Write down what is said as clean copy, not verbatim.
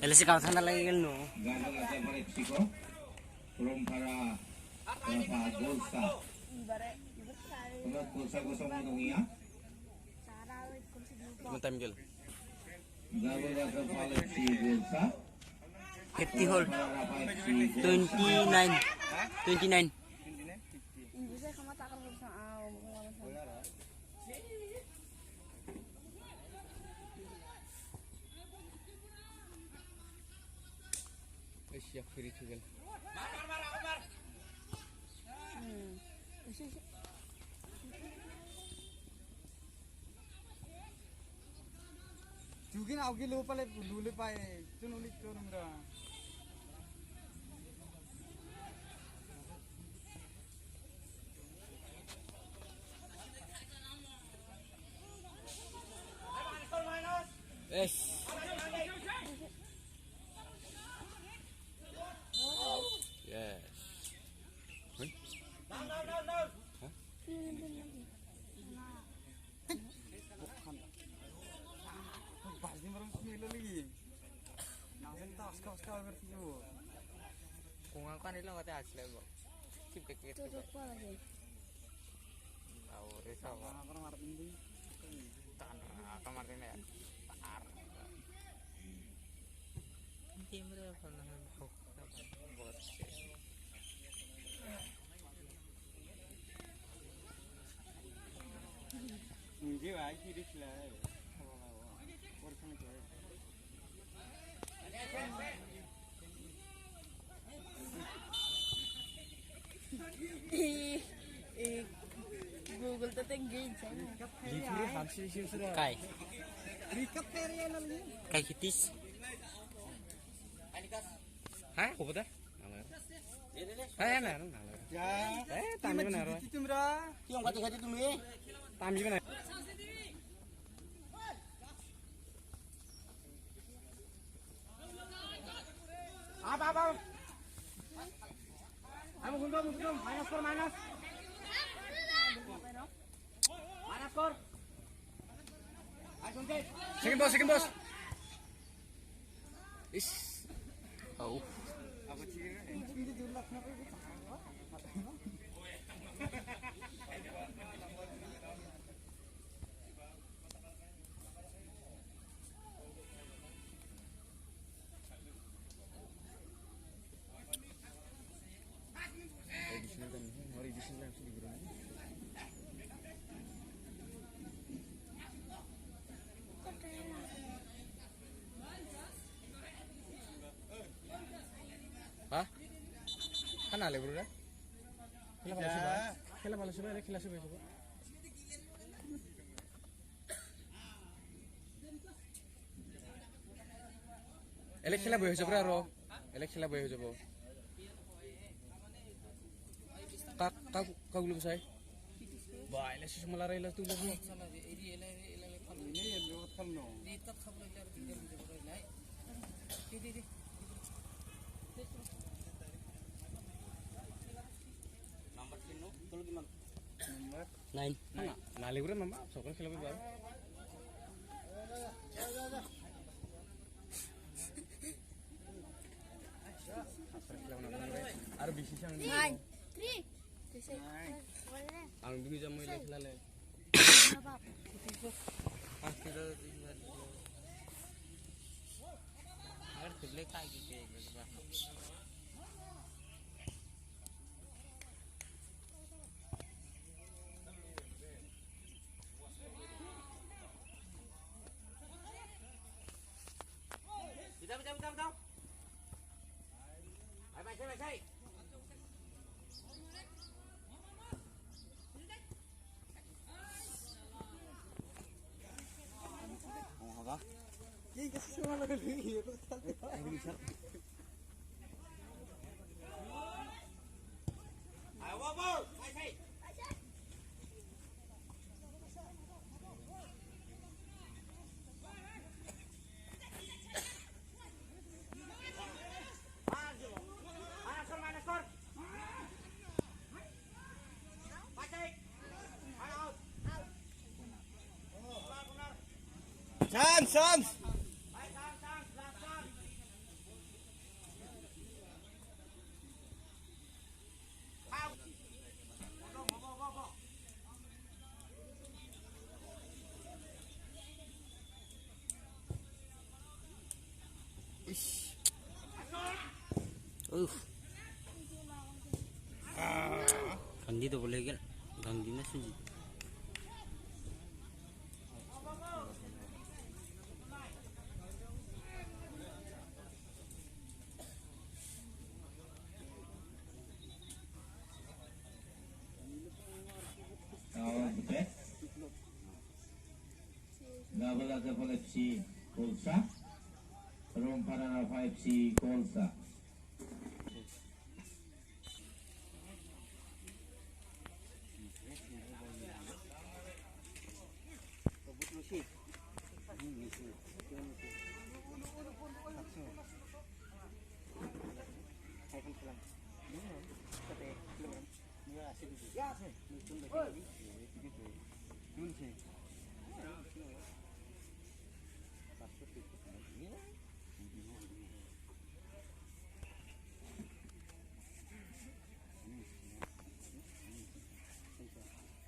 LC kau sana lagi kan no. Time gel. 50 hole. 29. 29. Siap free juga. Juga nak pergi lupa le dulu pai, cuma ulit tu rumah. Yes. Yes. Kung aku kan itu nggak tahu asli kok. Cip kekit. Tahu risau. Kamar ini. Kamar ini ya. Timbre pernah buat. मुझे भाई की रिक्स लाया है और कौन क्या है Google तो engage है लिखरे हमसे शिवसरा काय रिकप तेरे ये ना काय कितीस हाय को पता हाय ना या तामी बना रहा तुमरा क्यों खाती तुम्ही तामी बना आप हम गुंडो माइनस कर माइनस कर second boss is oh apa hah? Kan ale bro, Kela malu coba, Elek kela boy coba ro, elek kela boy coba. Kak belum saya. Bah, elek sih malah rela tu belum. Ini lewat kalno. Nine. Nah, liburan mama, sokol kilo baru. Ada bisnis yang ini. Nine. Three. Ang bingi jam mulai selale. Kita agar sebelah kaki ke berapa? Betul. Baik. Sans. Ganti tuh boleh kan? Gantinya sih. Gabala Gabala FC Kolsa, Romparana FC Kolsa. Ya,